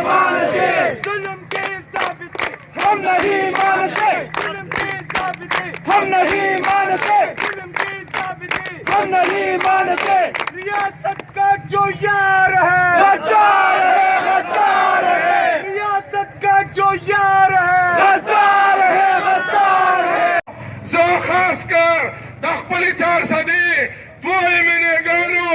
मानते, जुल्म के ज़ाबिते हम नहीं मानते, जुल्म के ज़ाबिते हम नहीं मानते, जुल्म के ज़ाबिते हम नहीं मानते। रियासत का जो यार है गद्दार है, गद्दार है। रियासत का जो यार है गद्दार है, गद्दार है। जो खासकर दखपली 400 دویمینګانو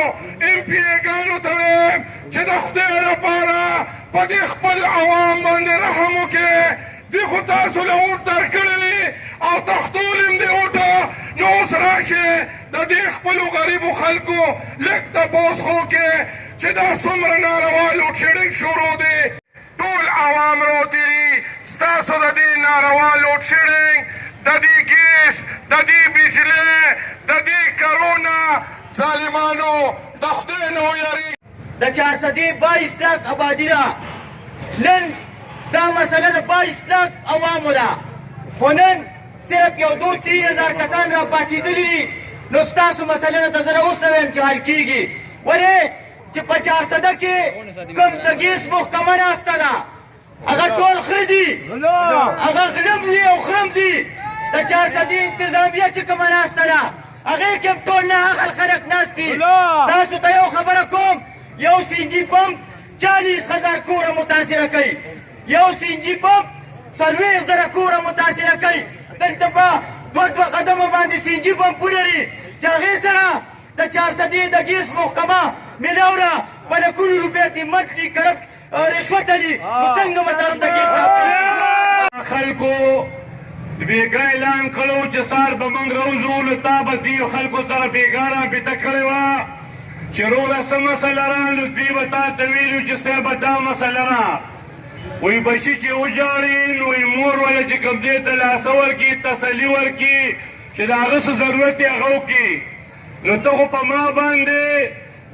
ام پی ګانو ته وایم چې د خدای لپاره په دې خپل عوام باندې رحم وکړئ. دې خو تاسو له اوټ درکړلي او تښتول هم دې اوټه، نو اوس راشئ د دې خپلو غریبو خلکو لږ تپوس خو وکړئ چې دا څومره ناروا لوډ شیډینګ شروع دی. ټول عوام راوتلي ستاسو د دې ناروا لوډ شیډینګ، د دې ګیس، د دې بجلۍ، د دې کرونا ظالمانو د خدای نه ویریږئ. د 422 لاک آبادي ده. نن دا مسله د 22 لاک عوامو ده، خو نن صرف یو 2-3 هزار کسان را پاڅېدلي دي. نو ستاسو مسله ده زه اوس نه وایم چې حل کېږي. ولې چې په 400 کې کوم د ګیس محکمه ناسته ده، هغه ټول خره دي، هغه غلم دي او خرم دي. د 400 انتظامیه چې کومه ناسته ده، هغې کې هم ټول ناعقل خلک ناست دي. تاسو ته یو خبره کوم، یو سی ان جي پمپ 40,000 کوره متاثره کوي، یو سی ان جي پمپ 40,000 کوره متاثره کوي. دلته په 2 قدمه باندې سی ان جي پمپونه دي چې هغې سره د 400 د ګیس محکمه میلاو ده په لکونو روپۍ دي، منتلي کرک رشوته دي. نو څنګه به طرف ته ګیس خلکو بیګا اعلان کړو چې سار به موږ راوځو، نو تا به دې خلکو سره بیګا رابطه کړې وه چې وروره څه مسله ده، نو دوی به تا ته ویلي چې صاحبه دا مسله ده. وایي بچي چې وجاړي نو مور وله چې کوم دې ته لاسه ورکړي، تسلي ورکړي چې د هغه څه ضرورت یې هغه وکړي. نو ته خو په ما باندې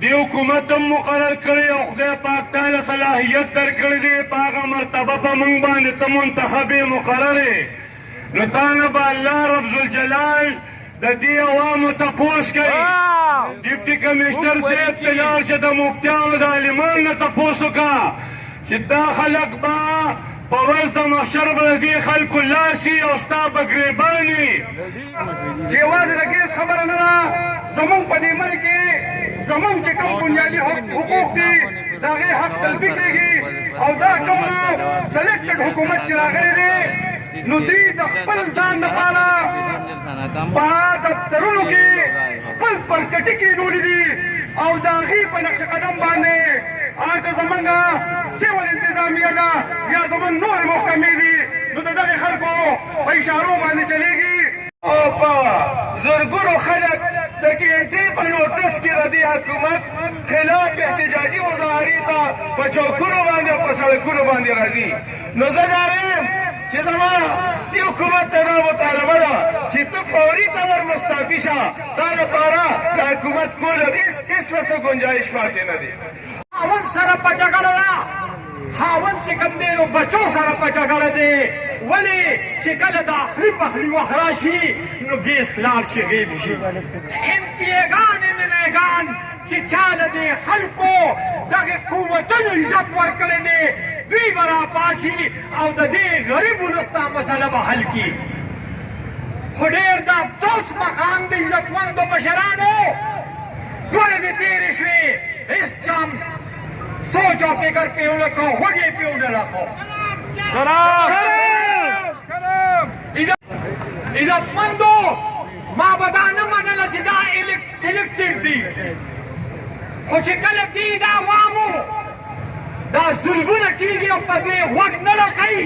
دې حکومت هم مقرر کړی او خدای پاک تعالی صلاحیت درکړی دی، په هغه مرتبه په موږ باندې ته منتخب یې مقرر یې. نو تا نه به الله رب ذوالجلال د دې عوامو تپوس کوي. ډیپټي کمیشنر صاحب ته لاړ چې د مفتیانو د عالمانو نه تپوس وکړه چې دا خلک به په ورځ د محشر به د دې خلکو لاسي او ستا به ګریبان وي. چې یوازې د ګیس خبره نه ده، زموږ په دې ملک کې زموږ چې کوم بنیادي حقوق دي د هغې حق تلفي کېږي. او دا کوم سلیکټډ حکومت چې راغلی دی، نو دوی د خپل ځان لپاره په دفترونو کې خپل پرکټي کېنولي دي او د هغې په نقش قدم باندې هغه زموږ سیول انتظامیه ده یا زموږ نورې محکمې دي، نو د دغې خلکو په اشارو باندې چلېږي. او په زرګونو خلک د ګینټې په نوټس کې د دې حکومت خلاف احتجاجي مظاهرې ته په چوکونو باندې او په سړکونو باندې راځي. نو زه دا وایم چې زما دې حکومت ته دا مطالبه ده چې ته فوري طور مستعفي شه. تا لپاره د حکومت کولو هېڅ څه ګنجایش پاتې نه دی. خاوند سره په جګړه ده، خاوند چې کوم دی نو بچو سره په جګړه دی. ولې چې کله د اخلي پخلي وخت راشي نو ګیس لاړ شي، غیب شي. ام پی ګانې منېګان چې چا له دې خلکو دغې قوتونو عزت ورکړی دی، دوی به راپاڅي او د دې غریبو نقطه مسله به حل کړي. خو ډېر د افسوس مقام د عزتمندو مشرانو ورځې تېرې شوې، هېڅ چا سوچ او فکر پې ونه کړو، غوږ یې پې ونه راکړو. عزتمندو ما به دا نه منله چې دا سلیکټډ دي، خو چې کله دې د عوامو دا ظلمونه کېږي او په دې غوږ نه راښیي،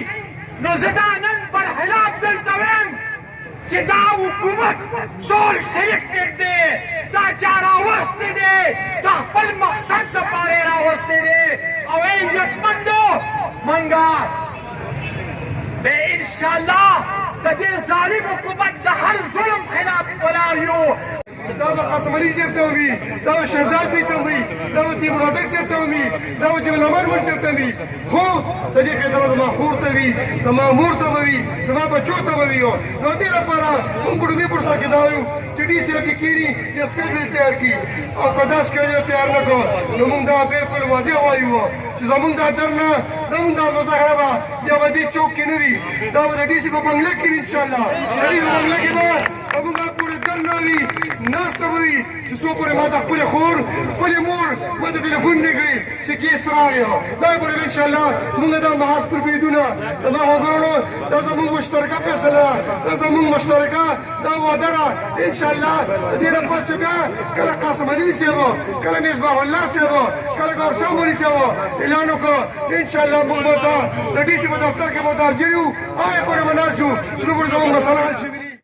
نو زه دا نن برخلاف دلته وایم چې دا حکومت ټول سلیکټډ دی، دا چا راوستی دی، د خپل مقصد دپاره یې راوستی دی. او ای عزتمندو منګه به انشاءالله د دې ظالم حکومت د هر ظلم خلاف ولاړ یو. دا به قاسم علي صاحب ته وي دا به شهزاد دوی ته وي دا به تیمور اټک صاحب ته وي دا به جمیل احمد ول صاحب ته وي خو د دې فایده به زما خور ته وي زما مور ته به وي زما بچو ته به وي نو دې لپاره موږ ګډومې پر سر کې دا وایو چې ډي سي چې کېني چې سکرټ تیار کړي او که دا سکرټ تیار نه کړو نو موږ دا بالکل واضح وایو چې زموږ دا درنه زموږ دا مظاهره به یا به دې چوک کې نه وي دا به د ډي سي په بنګله کې وي انشاءالله د ډي سي په بنګله کې به زموږ پورې در نه وي ناسته به وي چې څو پورې ما د خپلې خور خپلې مور ما ته ټلیفون نه کړي چې کیس راغی دا پورې به انشاءالله موږ دا محاذ پر بریدونه زما وګورو دا زموږ مشترکه فیصله دا زموږ مشترکه دا وعده ده انشاءالله د دې نه پس چې بیا کله قاسم علي صاحب کله مصباح الله صاحب کله ګور شاه مولي صاحب اعلان وکړو انشاءالله موږ به د ډي سي په دفتر کې به حاضر یو هغې پورې به ناست یو چې زموږ مسله حل شوي